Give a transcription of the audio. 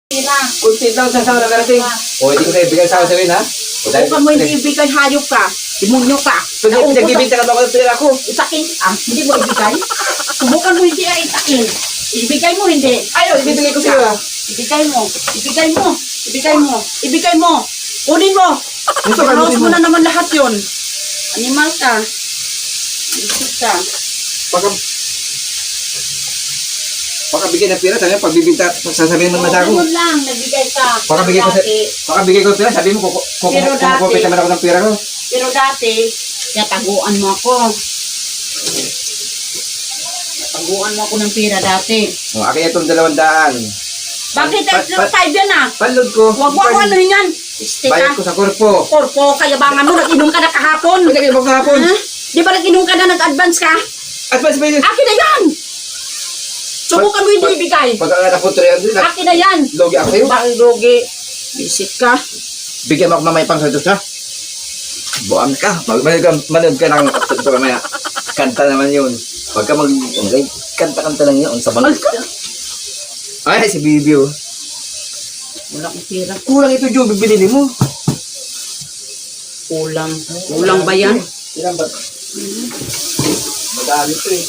Kunti lang sa sawa na karating. O, hindi ko na ibigay sa sabihin, ha? Huwag ka mo hindi ibigay, hayop ka. Demonyo ka. Nagbibinta ka ba ng pera ko? Isakin, hindi mo ibigay. Subukan mo hindi ay isakin. Ibigay mo hindi. Ayaw, ibibigay ko sa'yo, ha? Ibigay mo. Ibigay mo. Ibigay mo. Ibigay mo. Kunin mo. Pinaros mo na naman lahat yun. Animal ka. Isip ka. Baka bigyan ng pera, sabi mo, pagbibinta, sasabihin mo naman sa ako. Ganun lang, nagbigay ka. Baka bigay ko ng pera, sabi mo, kukupit naman ako ng pera ko. Pero dati, yataguan mo ako. Yataguan mo ako ng pera dati. O, akin itong 200. Bakit? Five yan ah. Panlod ko. Huwag mo ano yan. Stick Bayad ko sa korpo. Korpo, kayabangan mo, nag-inom ka na kahapon. Hindi kayo kahapon. Ha? Di ba nag-inom ka na, nag-advance ka? Advance ba yun? Akin na yan! Subukan mo hindi ibigay. Pag-aanap ko 300, Akin na yan. logi ako sa'yo. Bakit logi? Visit ka. Bigyan mo ako mamaya pang satos, ha? Buwan ka. Manood ka ng ito mamaya. Kanta naman yun. Huwag ka kanta-kanta lang yun. Sa manood ka. Ay, si Bibi, oh. Wala kong pera. Kulang ito, Joe. Bibili mo. Kulang. Kulang ba yan? Ilan ba? Madami ito, eh.